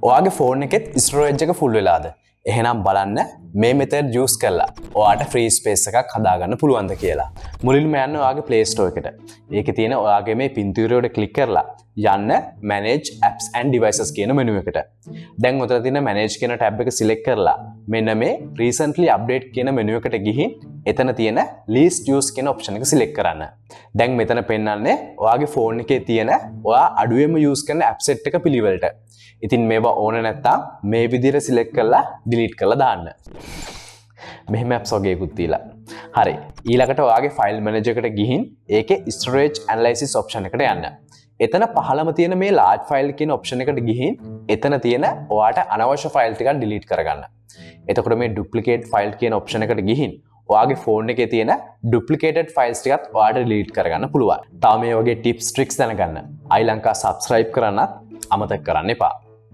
ඔයාගේ ෆෝන් එකෙත් ස්ටෝරේජ් එක ෆුල් වෙලාද? එහෙනම් බලන්න මේ මෙතඩ් යූස් කරලා ඔයාට ෆ්‍රී ස්පේස් එකක් හදාගන්න පුළුවන්ද කියලා. මුලින්ම යන්න ඔයාගේ Play Store එකට. ඒකේ තියෙන ඔයාගේ මේ පින්තූරය උඩ ක්ලික් කරලා යන්න Manage Apps and Devices කියන මෙනු එකට. දැන් උතන තියෙන Manage කියන ටැබ් එක සිලෙක්ට් කරලා මෙන්න මේ Recently Update කියන මෙනු එකට ගිහින් එතන තියෙන Least Use කියන ඔප්ෂන් එක සිලෙක්ට් කරන්න. දැන් මෙතන පෙන්නන්නේ ඔයාගේ ෆෝන් එකේ තියෙන ඔයා අඩුවෙන්ම යූස් කරන ඇප් සෙට් එක පිළිවෙලට. ඉතින් මේවා ඕන නැත්තම් මේ විදිහට සිලෙක්ට් කරලා delete කරලා දාන්න. මෙහෙම apps වගේකුත් තියලා. හරි. ඊළඟට ඔයාගේ file manager එකට ගිහින් ඒකේ storage analysis option එකට යන්න. එතන පහළම තියෙන මේ large file කියන option එකට ගිහින් එතන තියෙන ඔයාට අනවශ්‍ය file ටිකක් delete කරගන්න. එතකොට මේ duplicate file කියන option එකට ගිහින් ඔයාගේ phone එකේ තියෙන duplicated files ටිකත් ඔයාට delete කරගන්න පුළුවන්. තව මේ වගේ tips tricks දැනගන්න iLanka subscribe කරන්නත් අමතක කරන්න එපා.